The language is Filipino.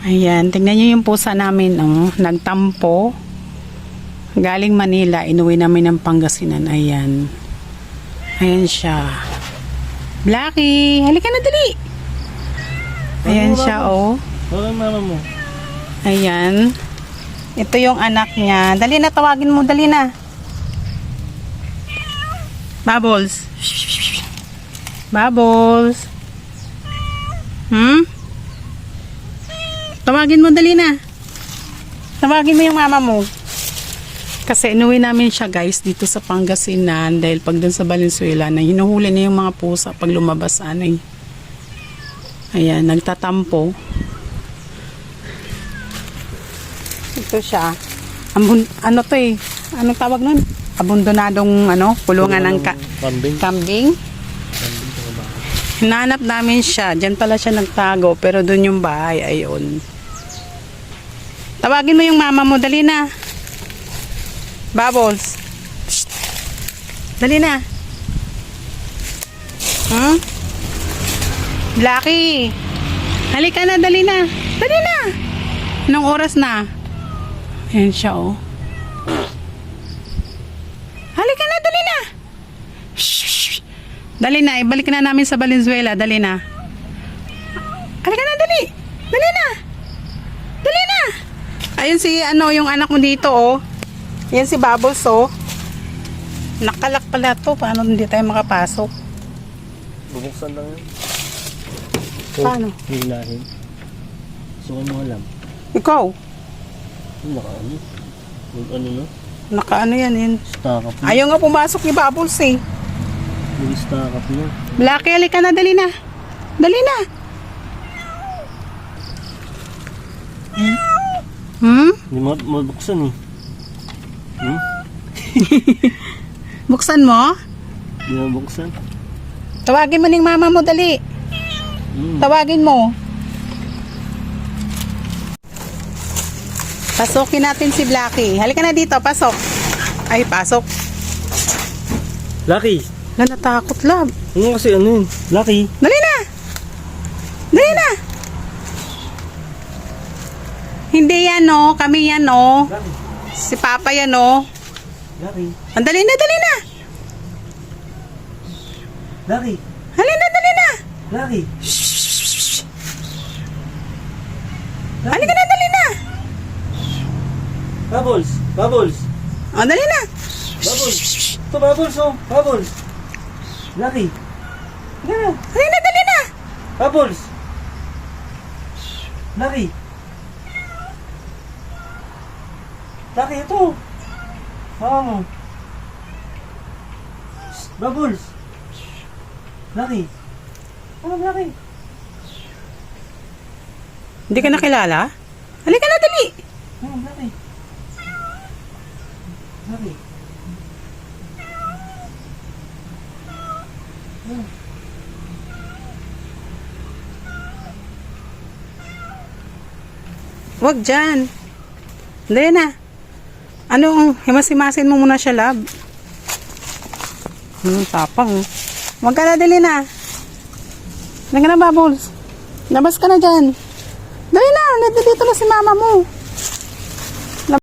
Ayan, tingnan nyo yung pusa namin, oh. Nagtampo. Galing Manila, inuwi namin ng Pangasinan. Ayan. Ayan siya. Blackie, halika na dali. Ayan siya, oh. Wala mama mo. Ayan. Ito yung anak niya. Dali na, tawagin mo. Dali na. Bubbles. Bubbles. Tawagin mo, dali na. Tawagin mo yung mama mo. Kasi inuwi namin siya, guys, dito sa Pangasinan. Dahil pag dun sa Valenzuela, na hinuhuli na yung mga pusa pag lumabas, ano eh. Ayan, nagtatampo. Ito siya. Ano to eh? Anong tawag nun? Abundonadong kulungan ng kambing. Hinanap namin siya. Diyan pala siya nagtago. Pero dun yung bahay. Ayun. Tawagin mo yung mama mo. Dali na. Bubbles. Shh. Dali na. Blackie. Halika na. Dali na. Dali na. Anong oras na? Ayan siya, oh. Halika na, dali na. Shh. Dali na, ibalik na namin sa Valenzuela. Dali na. Halika na, dali. Dali na. Dali na. Ayun si, yung anak mo dito, oh. Yan si Bubbles, oh. Nakalak pala to. Paano hindi tayo makapasok? Bubuksan lang yun. Paano? Hilahin. So, mo alam. Ikaw? Nakaano? Ano na? Nakaano yan. Stock up na. Ayaw nga pumasok ni Bubbles, eh. Stock up na. Blackie, halika na, dali na. Dali na. Hindi mo mabuksan eh. Buksan mo? Hindi mo buksan. Tawagin mo ng mama mo, dali. Tawagin mo. Pasokin natin si Blackie. Halika na dito, pasok. Ay, pasok. Lucky! Natakot, love. Ano kasi ano yun? Lucky! Dali na! Dali na! Hindi yan, no? Kami yan, no? Lucky! Si Papa yan, no? Lucky! Dali na, dali na! Lucky! Halina, dali na! Lucky! Halika na, dali na! Bubbles! Bubbles! O, dali na! Bubbles! Ito Bubbles oh! Bubbles! Lucky! Halina, dali na! Bubbles! Lucky! Lucky, ito! Mama mo! Bubbles! Lucky! Ano Lucky? Hindi ka nakilala? Halika na, dali! Ano Lucky? Lucky! Wag dyan. Dali na. Himasimasin mo muna siya, love. Tapang. Wag ka na, dali na. Dali ka na, Bubbles. Labas ka na dyan. Dali na, dito na si mama mo.